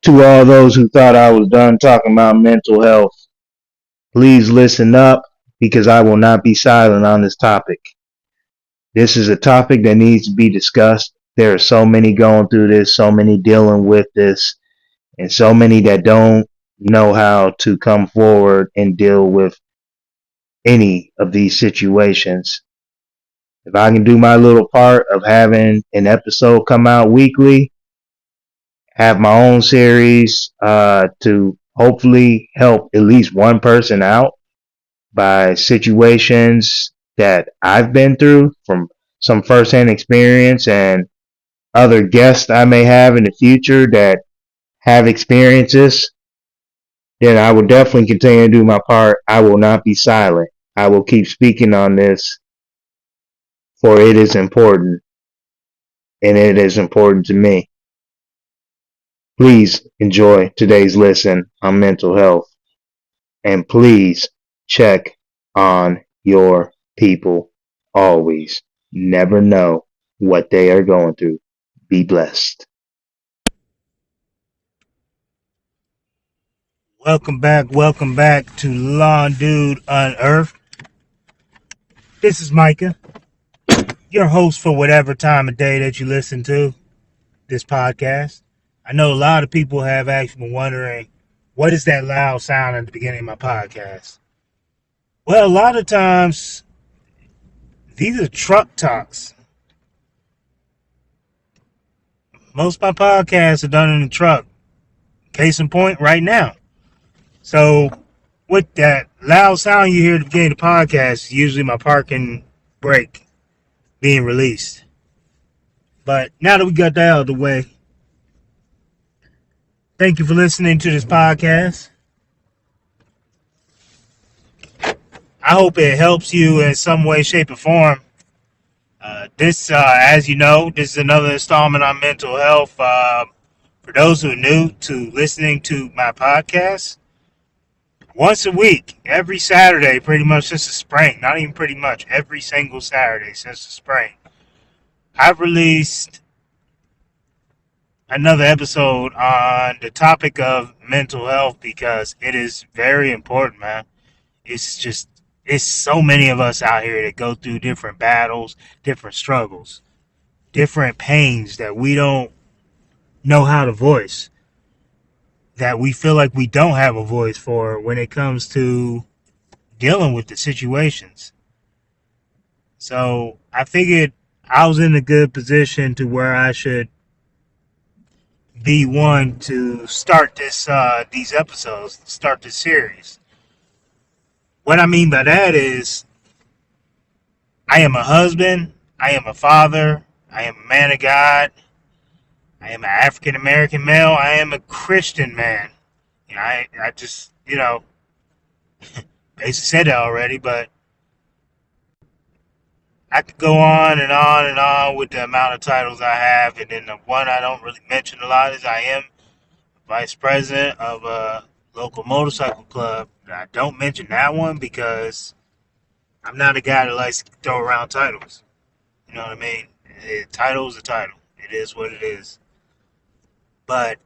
To all those who thought I was done talking about mental health, please listen up because I will not be silent on this topic. This is a topic that needs to be discussed. There are so many going through this, so many dealing with this, and so many that don't know how to come forward and deal with any of these situations. If I can do my little part of having an episode come out weekly, have my own series to hopefully help at least one person out by situations that I've been through from some firsthand experience and other guests I may have in the future that have experiences, then I will definitely continue to do my part. I will not be silent. I will keep speaking on this, for it is important and it is important to me. Please enjoy today's lesson on mental health, and please check on your people always. Never know what they are going through. Be blessed. Welcome back to Lawn Dude Unearthed. This is Micah, your host for whatever time of day that you listen to this podcast. I know a lot of people have actually been wondering, what is that loud sound at the beginning of my podcast? Well, a lot of times, these are truck talks. Most of my podcasts are done in the truck. Case in point, right now. So, with that loud sound you hear at the beginning of the podcast, is usually my parking brake being released. But now that we got that out of the way, thank you for listening to this podcast. I hope it helps you in some way, shape, or form. As you know, this is another installment on mental health. For those who are new to listening to my podcast, once a week, every Saturday, pretty much since the spring, not even pretty much, every single Saturday since the spring, I've released another episode on the topic of mental health because it is very important, man. It's so many of us out here that go through different battles, different struggles, different pains that we don't know how to voice, that we feel like we don't have a voice for when it comes to dealing with the situations. So I figured I was in a good position to where I should be one to start these episodes, start this series. What I mean by that is, I am a husband, I am a father, I am a man of God, I am an African American male, I am a Christian man. I just, basically said that already, but I could go on and on and on with the amount of titles I have, and then the one I don't really mention a lot is I am vice president of a local motorcycle club. I don't mention that one because I'm not a guy that likes to throw around titles. You know what I mean? A title is a title. It is what it is. But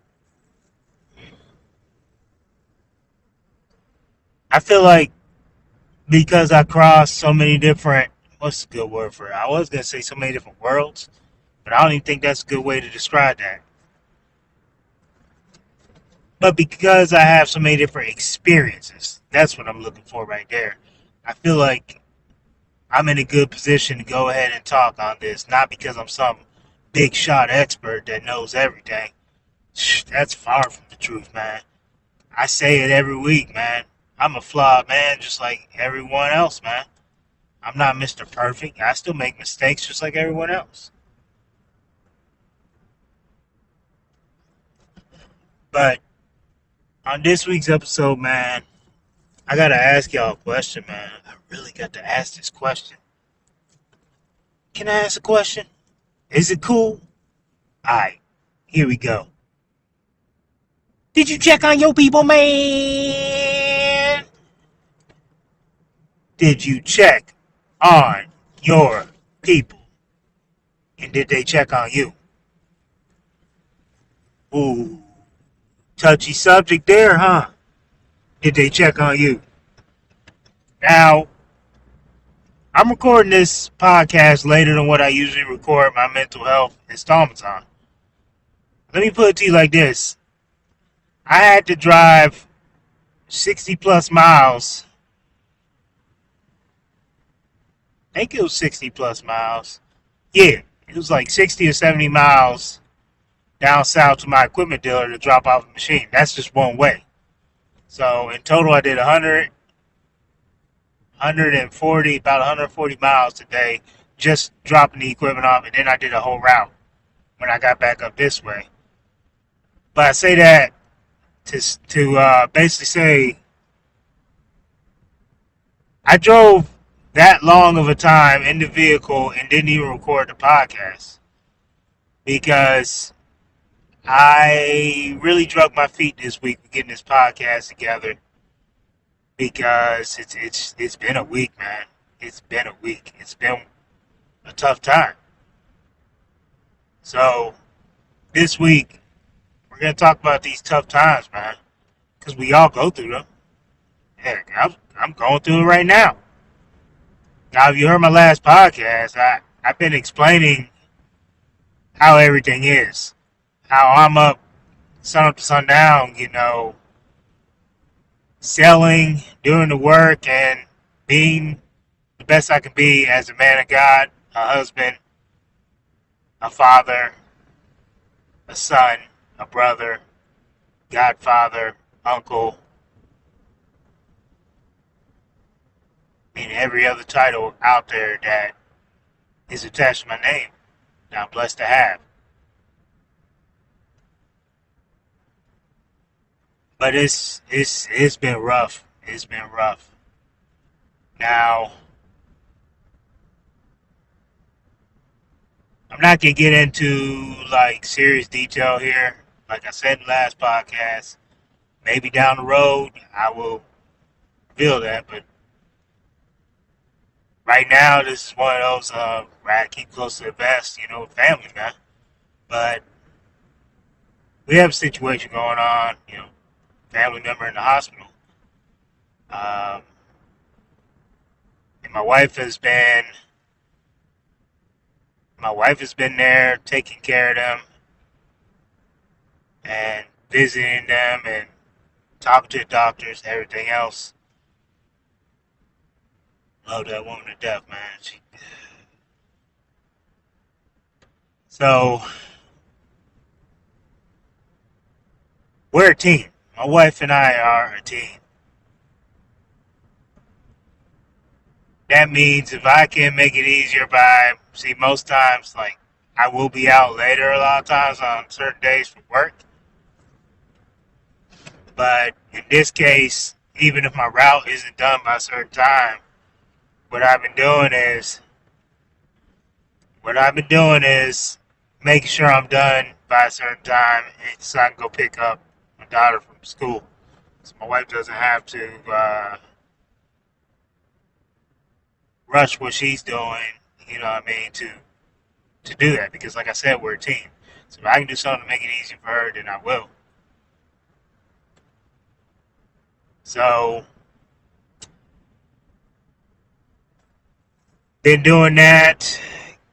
I feel like because I crossed so many different, what's a good word for it? I was going to say so many different worlds, but I don't even think that's a good way to describe that. But because I have so many different experiences, that's what I'm looking for right there. I feel like I'm in a good position to go ahead and talk on this, not because I'm some big shot expert that knows everything. That's far from the truth, man. I say it every week, man. I'm a flawed man just like everyone else, man. I'm not Mr. Perfect. I still make mistakes just like everyone else. But on this week's episode, man, I gotta ask y'all a question, man. I really got to ask this question. Can I ask a question? Is it cool? Alright, here we go. Did you check on your people, man? Did you check on your people? And did they check on you? Ooh. Touchy subject there, huh? Did they check on you? Now, I'm recording this podcast later than what I usually record my mental health installments on. Let me put it to you like this. I had to drive 60 plus miles. I think it was 60 plus miles. Yeah, it was like 60 or 70 miles down south to my equipment dealer to drop off a machine. That's just one way. So in total, I did 140, about 140 miles today, just dropping the equipment off, and then I did a whole route when I got back up this way. But I say that to basically say I drove that long of a time in the vehicle and didn't even record the podcast because I really drug my feet this week with getting this podcast together because it's been a week, man. It's been a week. It's been a tough time. So this week we're gonna talk about these tough times, man, because we all go through them. Heck, I'm going through it right now. Now, if you heard my last podcast, I've been explaining how everything is, how I'm up sun up to sundown, selling, doing the work, and being the best I can be as a man of God, a husband, a father, a son, a brother, godfather, uncle, and every other title out there that is attached to my name that I'm blessed to have. But it's been rough. It's been rough. Now, I'm not gonna get into like serious detail here. Like I said in the last podcast, maybe down the road I will reveal that. But right now, this is one of those where I keep close to the vest, family, man. But we have a situation going on, family member in the hospital. Um, and my wife has been there taking care of them and visiting them and talking to the doctors, everything else. Love that woman to death, man. So we're a team. My wife and I are a team. That means if I can make it easier most times, like, I will be out later a lot of times on certain days for work. But in this case, even if my route isn't done by a certain time, what I've been doing is making sure I'm done by a certain time so I can go pick up my daughter from school. So my wife doesn't have to rush what she's doing, to do that. Because like I said, we're a team. So if I can do something to make it easier for her, then I will. So, been doing that.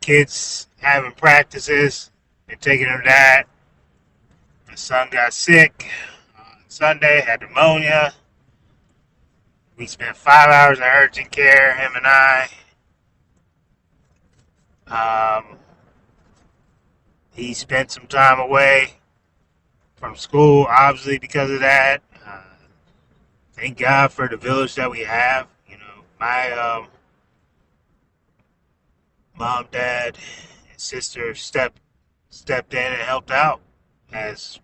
Kids having practices. Been taking her to that. My son got sick on Sunday, had pneumonia. We spent 5 hours in urgent care, him and I. He spent some time away from school, obviously, because of that. Thank God for the village that we have. My mom, dad, and sister stepped in and helped out, as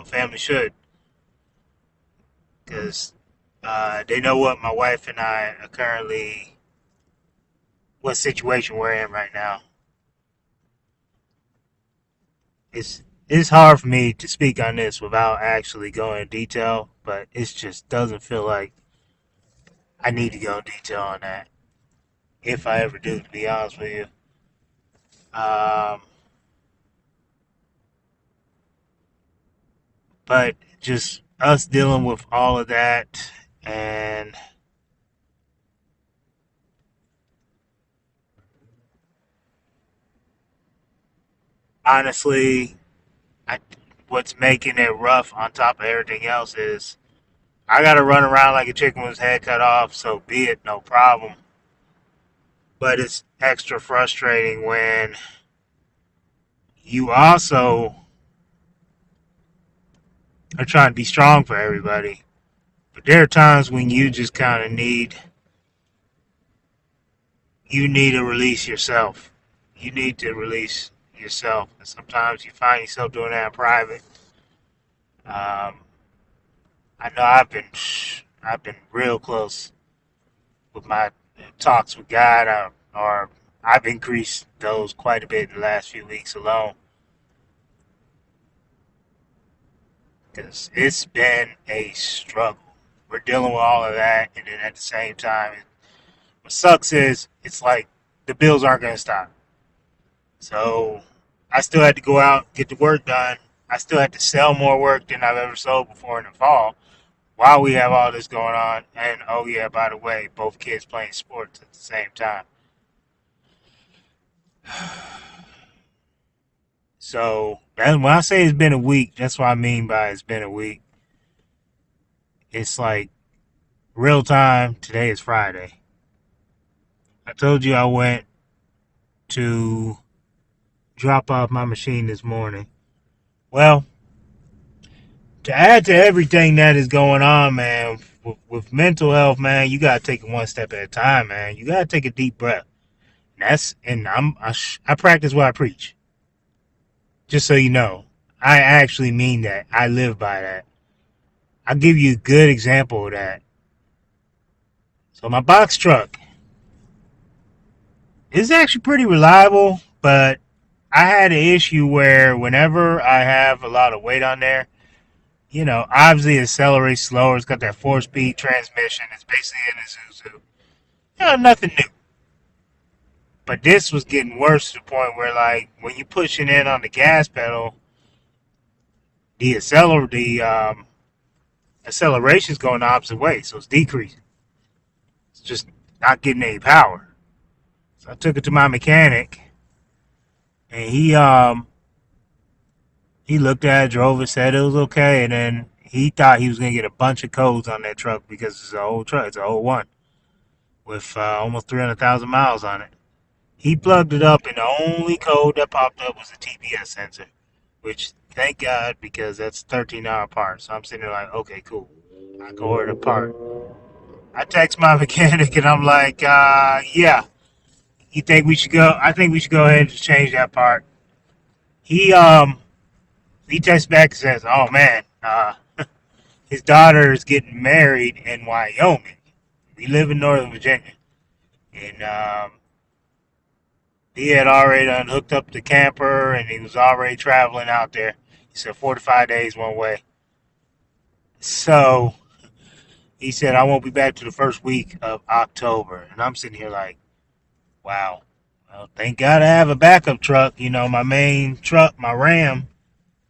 family should, because they know what my wife and I are currently, what situation we're in right now. It's hard for me to speak on this without actually going in detail, but it just doesn't feel like I need to go in detail on that. If I ever do, to be honest with you. Um, But just us dealing with all of that, and honestly, I, what's making it rough on top of everything else is I gotta run around like a chicken with his head cut off, so be it, no problem. But it's extra frustrating when you also are trying to be strong for everybody. But there are times when you just kind of need to release yourself. You need to release yourself, and sometimes you find yourself doing that in private. Um, I know I've been real close with my talks with God, or I've increased those quite a bit in the last few weeks alone, because it's been a struggle. We're dealing with all of that, and then at the same time, what sucks is it's like the bills aren't going to stop. So I still had to go out, get the work done. I still had to sell more work than I've ever sold before in the fall while we have all this going on. And oh yeah, by the way, both kids playing sports at the same time. So when I say it's been a week, that's what I mean by it's been a week. It's like real time. Today is Friday. I told you I went to drop off my machine this morning. Well, to add to everything that is going on, man, with mental health, man, you gotta take it one step at a time, man. You gotta take a deep breath. I practice what I preach. Just so you know, I actually mean that. I live by that. I'll give you a good example of that. So my box truck is actually pretty reliable, but I had an issue where whenever I have a lot of weight on there, obviously it accelerates slower. It's got that 4-speed transmission. It's basically an Isuzu. Nothing new. But this was getting worse to the point where, like, when you're pushing in on the gas pedal, the acceleration's going the opposite way, so it's decreasing. It's just not getting any power. So I took it to my mechanic, and he looked at it, drove it, said it was okay, and then he thought he was gonna get a bunch of codes on that truck because it's an old truck. It's an old one with almost 300,000 miles on it. He plugged it up, and the only code that popped up was the TPS sensor, which thank God, because that's $13 part. So I'm sitting there like, okay, cool. I can order the part. I text my mechanic, and I'm like, yeah, you think we should go? I think we should go ahead and just change that part. He he texts back and says, oh man, his daughter is getting married in Wyoming. We live in Northern Virginia, and he had already hooked up the camper, and he was already traveling out there. He said 4 to 5 days one way. So he said, I won't be back to the first week of October. And I'm sitting here like, wow. Well, thank God I have a backup truck. My main truck, my Ram,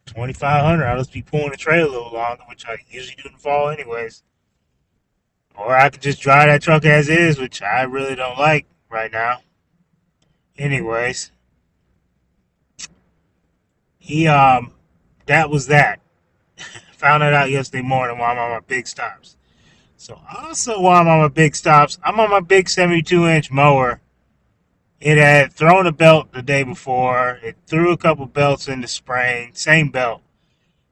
2500. I'll just be pulling the trailer a little longer, which I usually do in the fall anyways. Or I could just drive that truck as is, which I really don't like right now. Anyways, that was that. Found it out yesterday morning while I'm on my big stops. So also while I'm on my big stops, I'm on my big 72-inch mower. It had thrown a belt the day before. It threw a couple belts in the spring, same belt.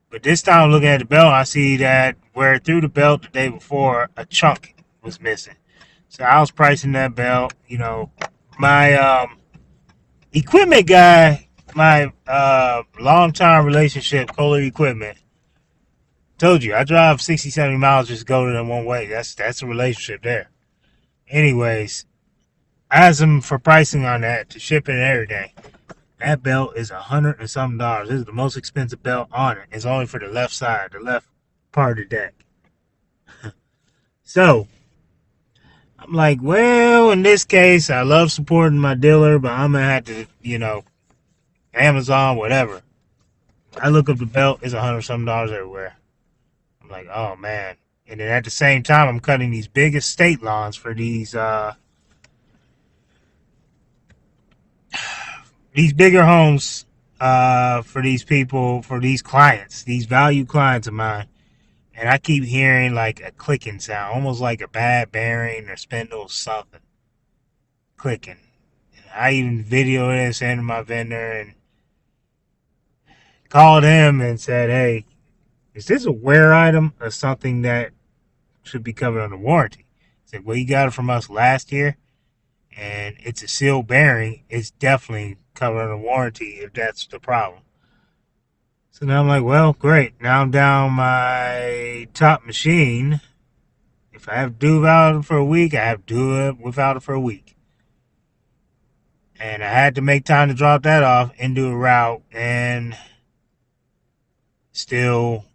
But this time looking at the belt, I see that where it threw the belt the day before, a chunk was missing. So I was pricing that belt. My equipment guy, my long-time relationship, Kohler Equipment, told you, I drive 60, 70 miles just to go to them one way. That's a relationship there. Anyways, I asked him for pricing on that, to shipping and everything. That belt is $100 and something. This is the most expensive belt on it. It's only for the left side, the left part of the deck. So, I'm like, well, in this case, I love supporting my dealer, but I'm going to have to, Amazon, whatever. I look up the belt, it's $100 everywhere. I'm like, oh man. And then at the same time, I'm cutting these big estate lawns for these bigger homes for these people, for these clients, these valued clients of mine. And I keep hearing like a clicking sound, almost like a bad bearing or spindle or something clicking. And I even videoed it, sent to my vendor, and called him and said, "Hey, is this a wear item or something that should be covered under warranty?" He said, "Well, you got it from us last year, and it's a sealed bearing. It's definitely covered under warranty if that's the problem." So now I'm like, well, great. Now I'm down my top machine. If I have to do without it for a week, I have to do it without it for a week. And I had to make time to drop that off and do a route and still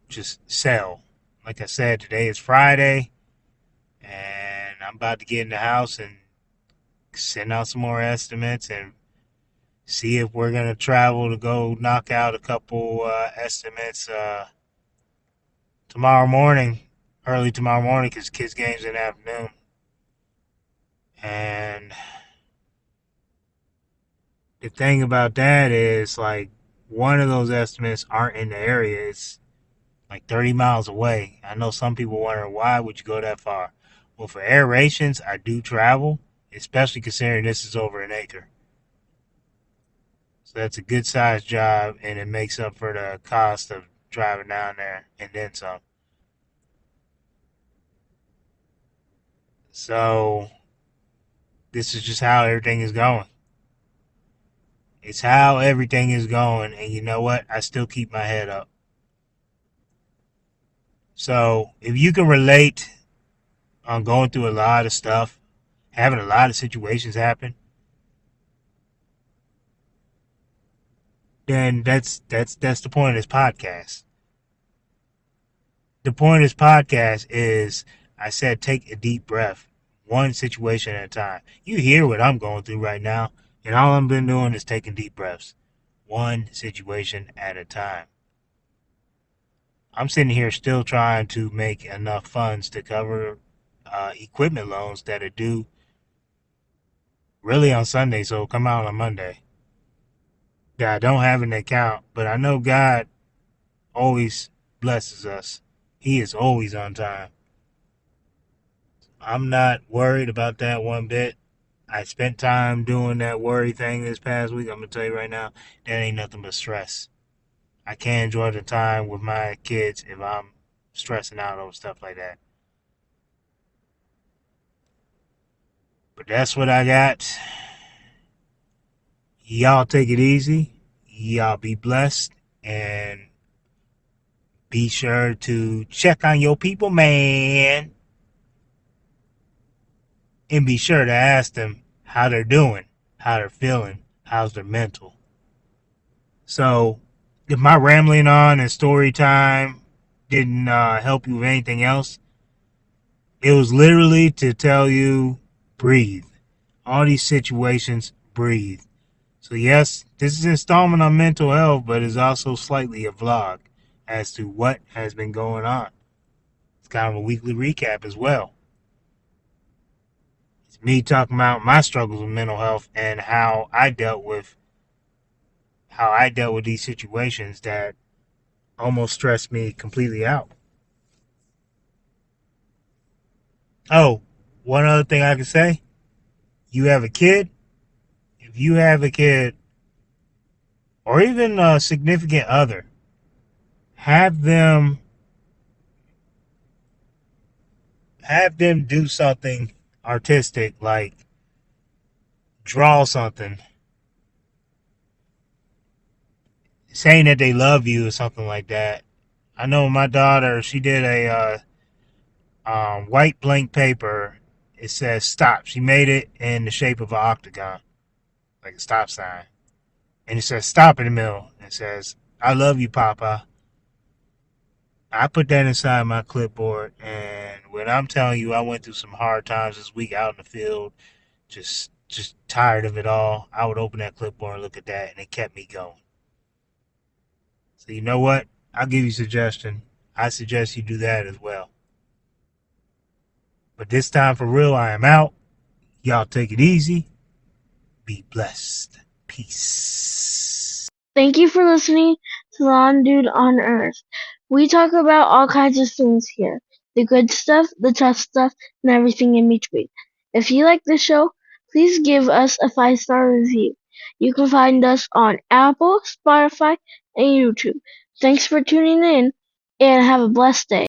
just sell. Like I said, today is Friday, and I'm about to get in the house and send out some more estimates and see if we're gonna travel to go knock out a couple estimates tomorrow morning, early tomorrow morning, because kids' games in the afternoon. And the thing about that is, like, one of those estimates aren't in the area. It's like 30 miles away. I know some people wonder why would you go that far. Well, for aerations, I do travel, especially considering this is over an acre. So that's a good sized job, and it makes up for the cost of driving down there and then some. So this is just how everything is going. It's how everything is going, and you know what? I still keep my head up. So if you can relate on going through a lot of stuff, having a lot of situations happen, then that's the point of this podcast. The point of this podcast is, I said, take a deep breath, one situation at a time. You hear what I'm going through right now, and all I've been doing is taking deep breaths, one situation at a time. I'm sitting here still trying to make enough funds to cover equipment loans that are due really on Sunday, so come out on Monday. That I don't have an account, but I know God always blesses us. He is always on time. I'm not worried about that one bit. I spent time doing that worry thing this past week. I'm gonna tell you right now, that ain't nothing but stress. I can't enjoy the time with my kids if I'm stressing out over stuff like that. But that's what I got. Y'all take it easy. Y'all be blessed, and be sure to check on your people, man. And be sure to ask them how they're doing, how they're feeling, how's their mental. So, if my rambling on and story time didn't help you with anything else, it was literally to tell you, breathe. All these situations, breathe. So yes, this is an installment on mental health, but it's also slightly a vlog as to what has been going on. It's kind of a weekly recap as well. It's me talking about my struggles with mental health and how I dealt with these situations that almost stressed me completely out. Oh, one other thing I can say, you have a kid, if you have a kid or even a significant other, have them do something artistic, like draw something saying that they love you or something like that. I know my daughter, she did a white blank paper. It says stop. She made it in the shape of an octagon, like a stop sign. And it says stop in the middle. It says, I love you, Papa. I put that inside my clipboard, and when I'm telling you, I went through some hard times this week out in the field, just tired of it all. I would open that clipboard and look at that, and it kept me going. So you know what? I'll give you a suggestion. I suggest you do that as well. But this time for real, I am out. Y'all take it easy. Be blessed. Peace. Thank you for listening to Lon Dude on Earth. We talk about all kinds of things here. The good stuff, the tough stuff, and everything in between. If you like the show, please give us a 5-star review. You can find us on Apple, Spotify, and YouTube. Thanks for tuning in, and have a blessed day.